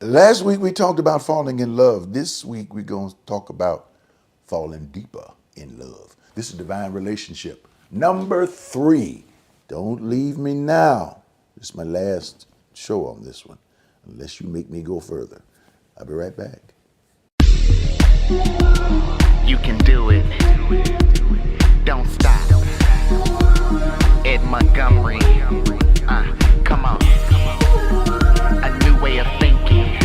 Last week we talked about falling in love. This week we're going to talk about falling deeper in love. This is divine relationship. Number 3. Don't leave me now. This is my last show on this one, unless you make me go further. I'll be right back. You can do it. Don't stop. Ed Montgomery. Come on. A new way of thinking.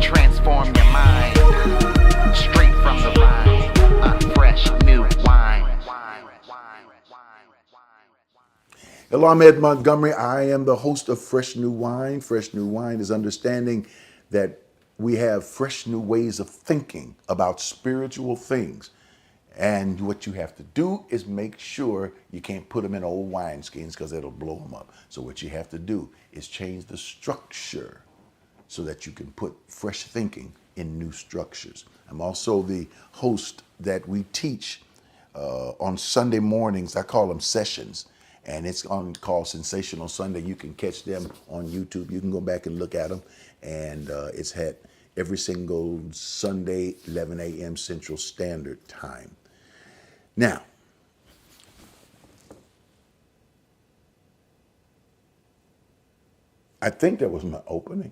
Transform your mind. Straight from the vine. Fresh new wine. Hello, I'm Ed Montgomery. I am the host of Fresh New Wine. Fresh New Wine is understanding that we have fresh new ways of thinking about spiritual things. And what you have to do is make sure you can't put them in old wineskins because it'll blow them up. So what you have to do is change the structure so that you can put fresh thinking in new structures. I'm also the host that we teach on Sunday mornings. I call them sessions. And it's called Sensational Sunday. You can catch them on YouTube. You can go back and look at them. And it's had every single Sunday, 11 a.m. Central Standard Time. Now, I think that was my opening.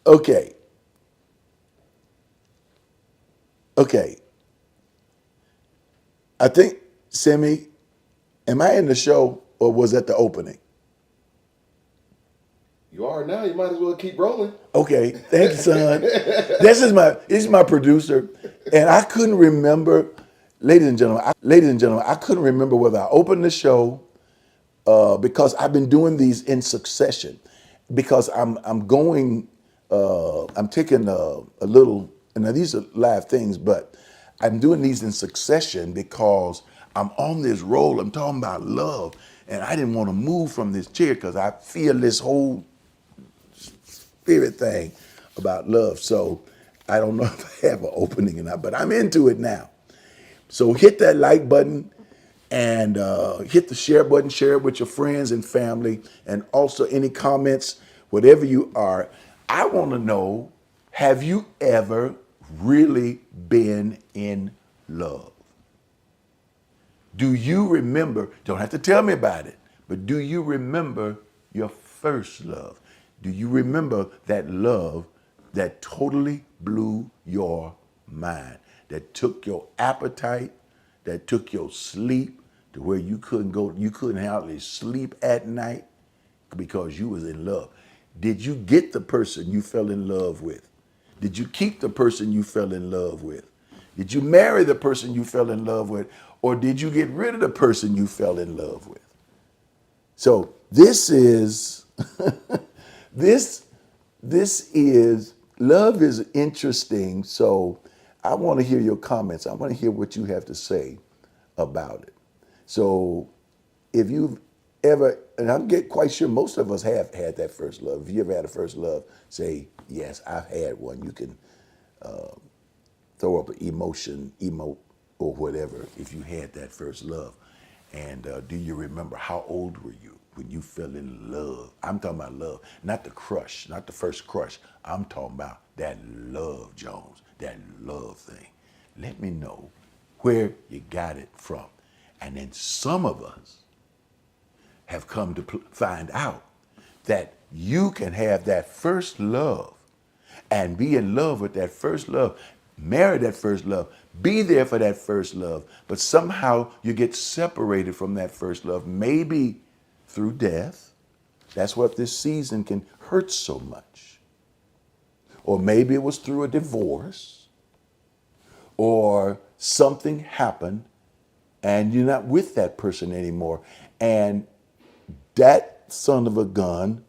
Okay. I think, Simi, am I in the show or was that the opening? You are now. You might as well keep rolling. Okay, thank you, son. This is my producer, and I couldn't remember, ladies and gentlemen, I couldn't remember whether I opened the show because I've been doing these in succession. Because I'm taking a little. Now these are live things, but I'm doing these in succession because I'm on this roll. I'm talking about love, and I didn't want to move from this chair because I feel this whole spirit thing about love. So I don't know if I have an opening or not, but I'm into it now. So hit that like button and hit the share button. Share it with your friends and family, and also any comments, whatever you are. I want to know, have you ever really been in love? Do you remember? Don't have to tell me about it, but do you remember your first love? Do you remember that love that totally blew your mind, that took your appetite, that took your sleep to where you couldn't hardly sleep at night because you was in love? Did you get the person you fell in love with? Did you keep the person you fell in love with? Did you marry the person you fell in love with? Or did you get rid of the person you fell in love with? So this is this is love is interesting. So I want to hear your comments. I want to hear what you have to say about it. So if you've ever, and I'm quite sure most of us have had that first love. If you ever had a first love, say, yes, I've had one. You can throw up an emote, or whatever if you had that first love. And do you remember, how old were you when you fell in love? I'm talking about love, not the crush, not the first crush. I'm talking about that love, Jones, that love thing. Let me know where you got it from. And then some of us have come to find out that you can have that first love and be in love with that first love, marry that first love, be there for that first love, but somehow you get separated from that first love, maybe through death. That's what this season can hurt so much. Or maybe it was through a divorce, or something happened and you're not with that person anymore. And that son of a gun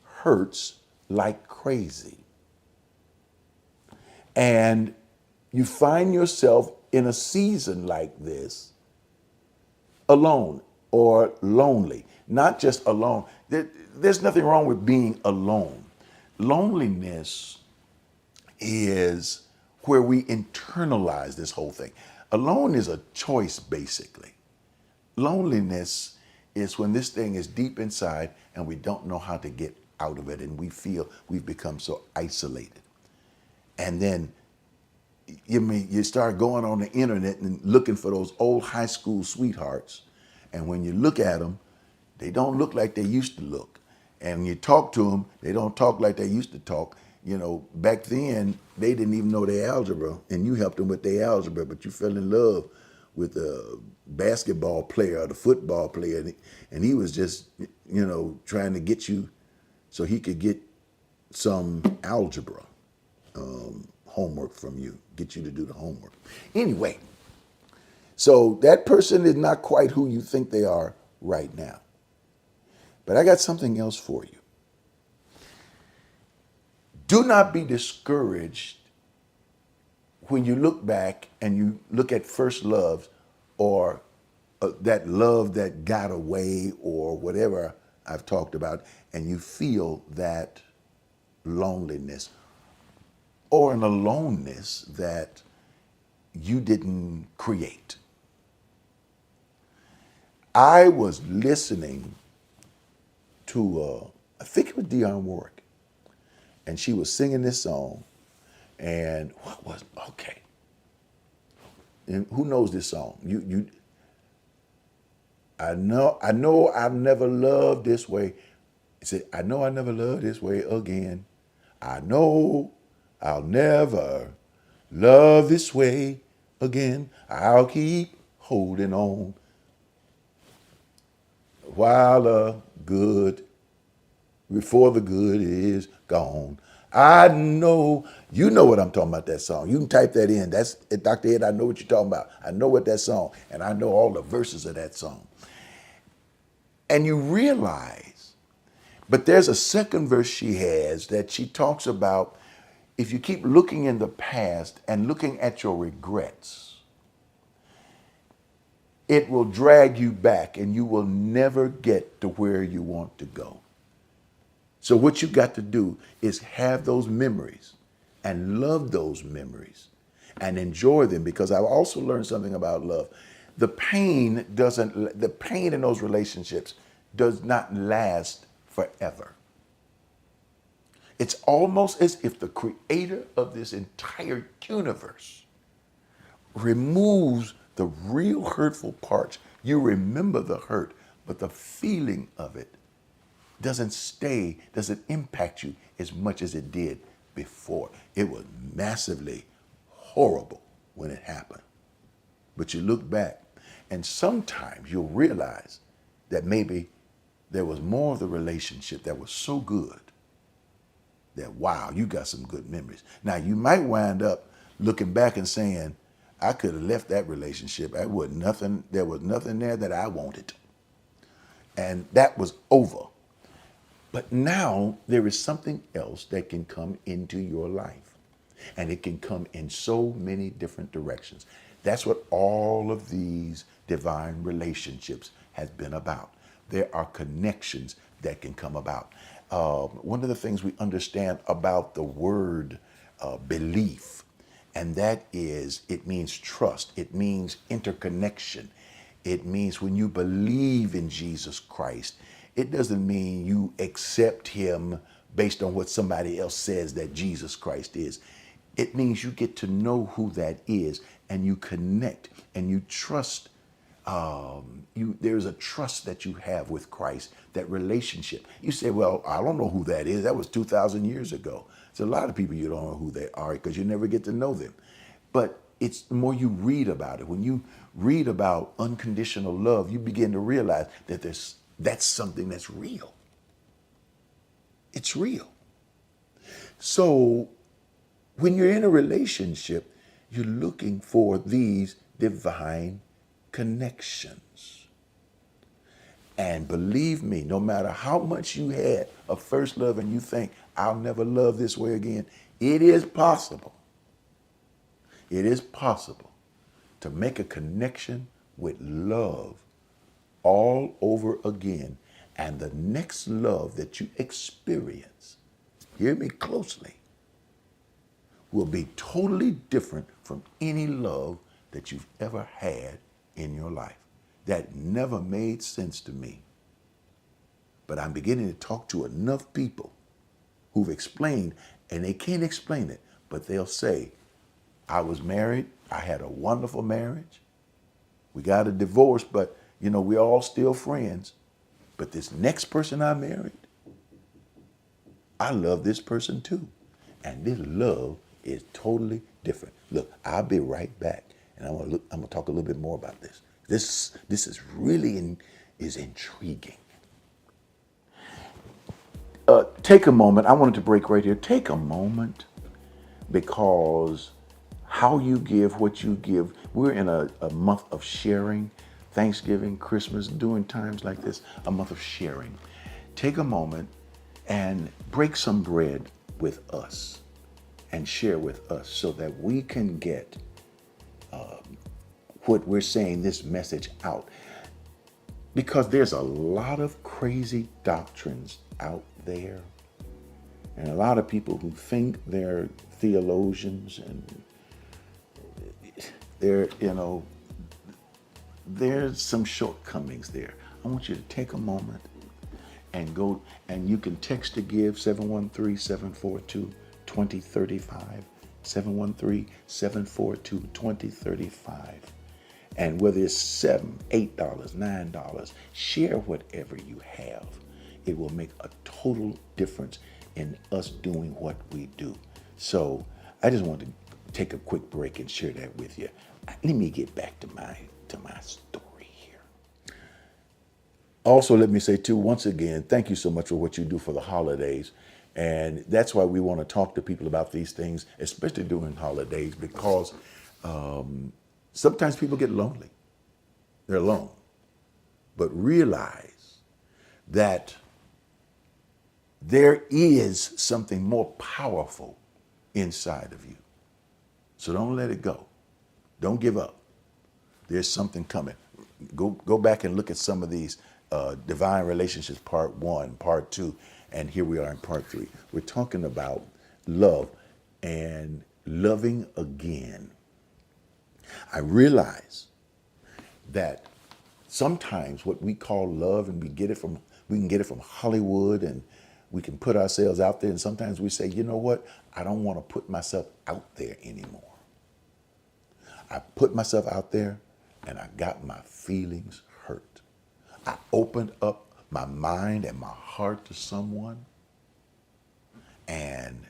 hurts like crazy. And you find yourself in a season like this alone or lonely. Not just alone. There's nothing wrong with being alone. Loneliness is where we internalize this whole thing. Alone is a choice, basically. Loneliness It's when this thing is deep inside and we don't know how to get out of it, and we feel we've become so isolated. And then you start going on the internet and looking for those old high school sweethearts. And when you look at them, they don't look like they used to look. And when you talk to them, they don't talk like they used to talk. You know, back then, they didn't even know their algebra, and you helped them with their algebra, but you fell in love with the basketball player or the football player, and he was just, trying to get you so he could get some algebra homework from you, get you to do the homework. Anyway, so that person is not quite who you think they are right now. But I got something else for you. Do not be discouraged when you look back and you look at first loves, or that love that got away, or whatever I've talked about, and you feel that loneliness or an aloneness that you didn't create. I was listening to, I think it was Dionne Warwick, and she was singing this song, and okay. And who knows this song? I know I've never loved this way. It said, I know I never loved this way again. I know I'll never love this way again. I'll keep holding on while before the good is gone. I know, you know what I'm talking about, that song. You can type that in. That's Dr. Ed, I know what you're talking about. I know what that song, and I know all the verses of that song. And you realize, but there's a second verse she has that she talks about, if you keep looking in the past and looking at your regrets, it will drag you back and you will never get to where you want to go. So what you got to do is have those memories and love those memories and enjoy them, because I've also learned something about love. The pain in those relationships does not last forever. It's almost as if the creator of this entire universe removes the real hurtful parts. You remember the hurt, but the feeling of it doesn't impact you as much as it did before. It was massively horrible when it happened. But you look back, and sometimes you'll realize that maybe there was more of the relationship that was so good that, wow, you got some good memories. Now, you might wind up looking back and saying, I could have left that relationship. There was nothing there that I wanted. And that was over. But now there is something else that can come into your life. And it can come in so many different directions. That's what all of these divine relationships has been about. There are connections that can come about. One of the things we understand about the word belief, and that is, it means trust. It means interconnection. It means when you believe in Jesus Christ, it doesn't mean you accept him based on what somebody else says that Jesus Christ is. It means you get to know who that is, and you connect and you trust. There's a trust that you have with Christ, that relationship. You say, well, I don't know who that is. That was 2,000 years ago. So a lot of people, you don't know who they are because you never get to know them. But it's the more you read about it. When you read about unconditional love, you begin to realize that that's something that's real. It's real. So when you're in a relationship, you're looking for these divine connections. And believe me, no matter how much you had of first love and you think, I'll never love this way again, it is possible. It is possible to make a connection with love all over again. And the next love that you experience, hear me closely, will be totally different from any love that you've ever had in your life. That never made sense to me. But I'm beginning to talk to enough people who've explained, and they can't explain it, but they'll say, I was married, I had a wonderful marriage, we got a divorce, but we're all still friends. But this next person I married, I love this person too. And this love is totally different. Look, I'll be right back. And I'm gonna talk a little bit more about this. This is really is intriguing. Take a moment. I wanted to break right here. Take a moment, because how you give, what you give. We're in a month of sharing. Thanksgiving, Christmas, during times like this, a month of sharing. Take a moment and break some bread with us and share with us so that we can get what we're saying, this message out. Because there's a lot of crazy doctrines out there, and a lot of people who think they're theologians, and there's some shortcomings there. I want you to take a moment and go, and you can text to give 713-742-2035, 713-742-2035. And whether it's $7, $8, $9, share whatever you have. It will make a total difference in us doing what we do. So I just wanted to take a quick break and share that with you. Let me get back to my story here. Also, let me say too, once again, thank you so much for what you do for the holidays. And that's why we want to talk to people about these things, especially during holidays, because sometimes people get lonely. They're alone. But realize that there is something more powerful inside of you. So don't let it go. Don't give up. There's something coming. Go back and look at some of these divine relationships, part 1, part 2, and here we are in part 3. We're talking about love and loving again. I realize that sometimes what we call love, and we can get it from Hollywood, and we can put ourselves out there, and sometimes we say, you know what, I don't want to put myself out there anymore. I put myself out there and I got my feelings hurt. I opened up my mind and my heart to someone, and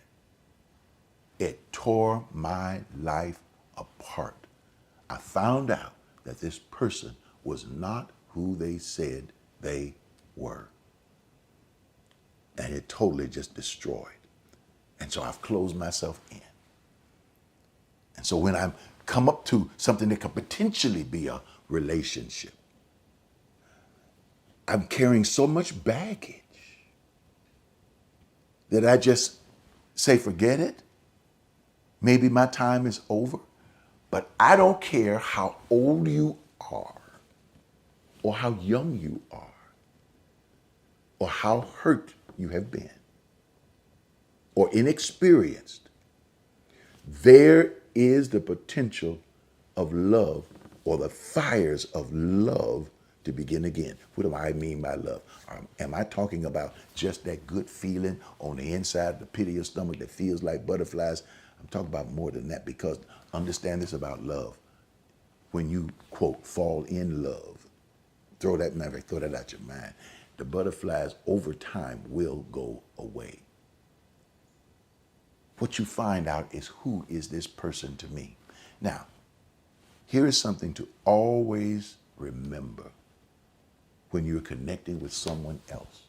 it tore my life apart. I found out that this person was not who they said they were. And it totally just destroyed. And so I've closed myself in. And so when I come up to something that could potentially be a relationship, I'm carrying so much baggage that I just say, forget it. Maybe my time is over. But I don't care how old you are, or how young you are, or how hurt you have been, or inexperienced. There is the potential of love, or the fires of love, to begin again. What do I mean by love? Am I talking about just that good feeling on the inside of the pit of your stomach that feels like butterflies? I'm talking about more than that, because understand this about love. When you, quote, fall in love, throw that out your mind. The butterflies over time will go away. What you find out is, who is this person to me? Now, here is something to always remember when you're connecting with someone else.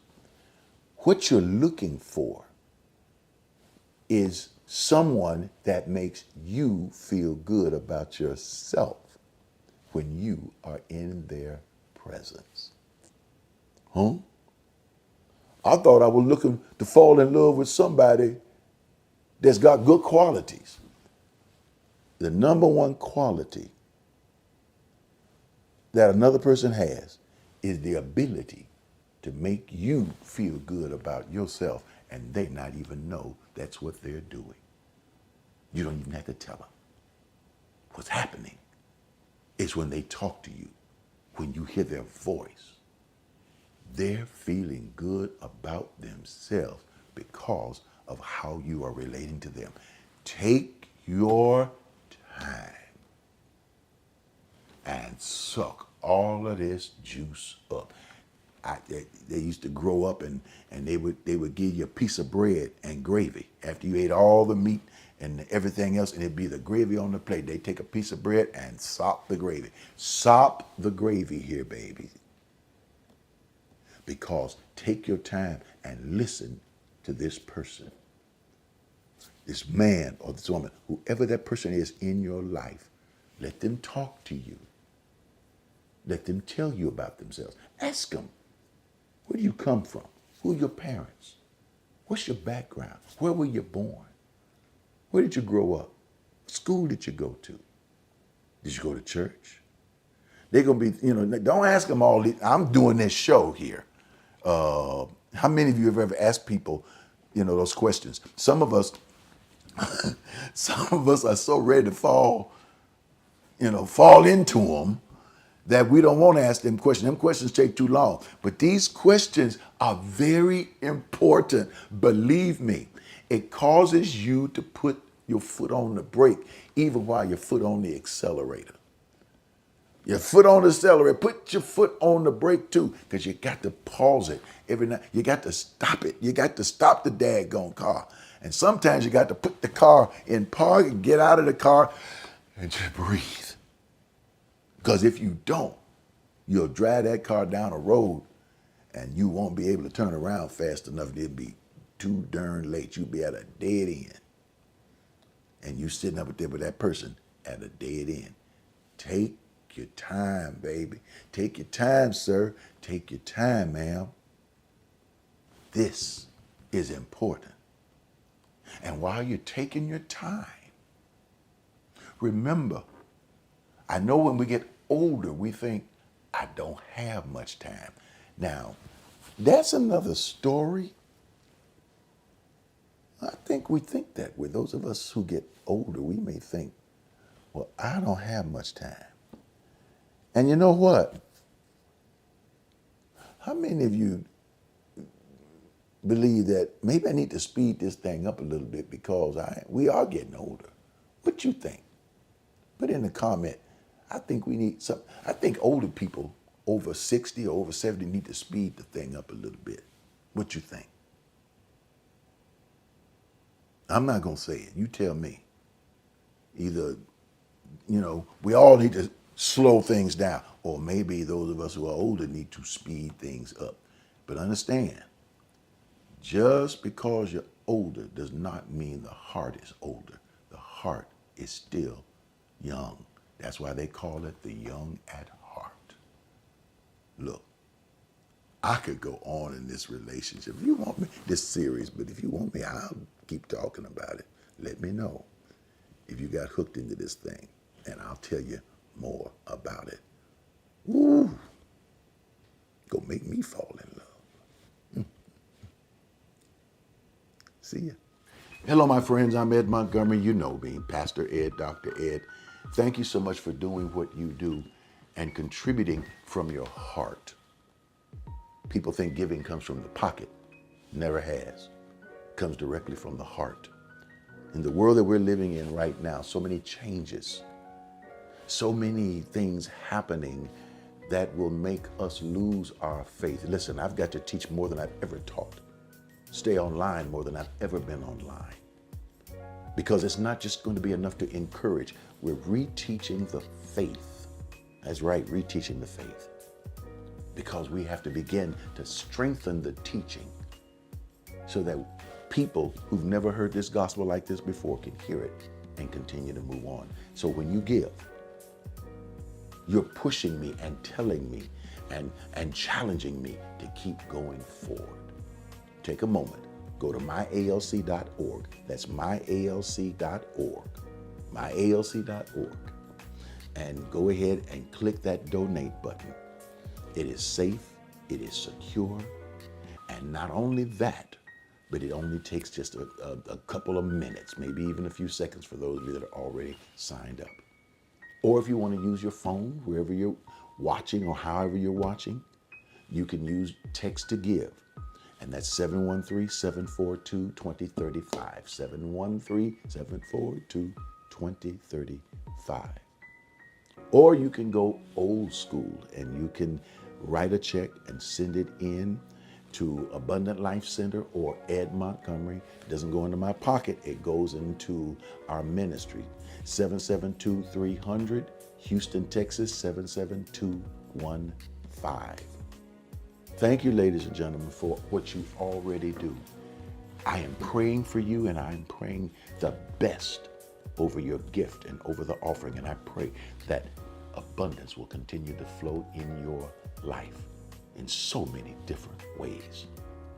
What you're looking for is someone that makes you feel good about yourself when you are in their presence. Huh? I thought I was looking to fall in love with somebody that's got good qualities. The number one quality that another person has is the ability to make you feel good about yourself, and they not even know that's what they're doing. You don't even have to tell them. What's happening is when they talk to you, when you hear their voice, They're feeling good about themselves because of how you are relating to them. Take your time and suck all of this juice up. They used to grow up and they would give you a piece of bread and gravy after you ate all the meat and everything else, and it'd be the gravy on the plate. They take a piece of bread and sop the gravy. Sop the gravy here, baby. Because take your time and listen to this person, this man or this woman, whoever that person is in your life. Let them talk to you. Let them tell you about themselves. Ask them, where do you come from? Who are your parents? What's your background? Where were you born? Where did you grow up? What school did you go to? Did you go to church? They're going to be, don't ask them all these. I'm doing this show here. How many of you have ever asked people, those questions? Some of us are so ready to fall into them that we don't want to ask them questions. Them questions take too long. But these questions are very important. Believe me, it causes you to put your foot on the brake, even while your foot on the accelerator. Your foot on the accelerator, put your foot on the brake too, because you got to pause it every night. You got to stop it. You got to stop the daggone car. And sometimes you got to put the car in park and get out of the car and just breathe. Because if you don't, you'll drive that car down a road and you won't be able to turn around fast enough. It'll be too darn late. You'll be at a dead end. And you sitting up there with that person at a dead end. Take your time, baby. Take your time, sir. Take your time, ma'am. This is important. And while you're taking your time, remember, I know when we get older, we think, I don't have much time. Now, that's another story. I think we think that way. Those of us who get older, we may think, well, I don't have much time. And you know what? How many of you believe that maybe I need to speed this thing up a little bit because we are getting older? What you think? Put in the comment. I think we need some. I think older people over 60 or over 70 need to speed the thing up a little bit. What you think? I'm not going to say it. You tell me. Either, we all need to slow things down, or maybe those of us who are older need to speed things up. But understand, just because you're older does not mean the heart is older. The heart is still young. That's why they call it the young at heart. Look, I could go on in this relationship. If you want me, this series, but if you want me, I'll keep talking about it. Let me know if you got hooked into this thing, and I'll tell you more about it. Woo! Go make me fall in love. See ya. Hello, my friends. I'm Ed Montgomery. You know me, Pastor Ed, Dr. Ed. Thank you so much for doing what you do and contributing from your heart. People think giving comes from the pocket. Never has. It comes directly from the heart. In the world that we're living in right now, so many changes, so many things happening that will make us lose our faith. Listen, I've got to teach more than I've ever taught. Stay online more than I've ever been online. Because it's not just going to be enough to encourage. We're reteaching the faith. That's right, reteaching the faith. Because we have to begin to strengthen the teaching so that people who've never heard this gospel like this before can hear it and continue to move on. So when you give, you're pushing me and telling me and challenging me to keep going forward. Take a moment. Go to myalc.org. That's myalc.org. myalc.org. And go ahead and click that donate button. It is safe, it is secure, and not only that, but it only takes just a couple of minutes, maybe even a few seconds for those of you that are already signed up. Or if you want to use your phone, wherever you're watching or however you're watching, you can use text to give. And that's 713-742-2035. 713-742-2035. Or you can go old school and you can write a check and send it in to Abundant Life Center or Ed Montgomery. It doesn't go into my pocket, it goes into our ministry. 772-300, Houston, Texas, 77215. Thank you, ladies and gentlemen, for what you already do. I am praying for you, and I am praying the best over your gift and over the offering. And I pray that abundance will continue to flow in your life in so many different ways.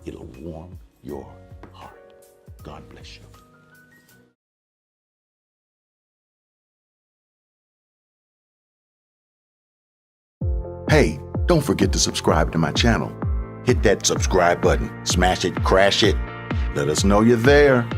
It'll warm your heart. God bless you. Hey, don't forget to subscribe to my channel. Hit that subscribe button, smash it, crash it. Let us know you're there.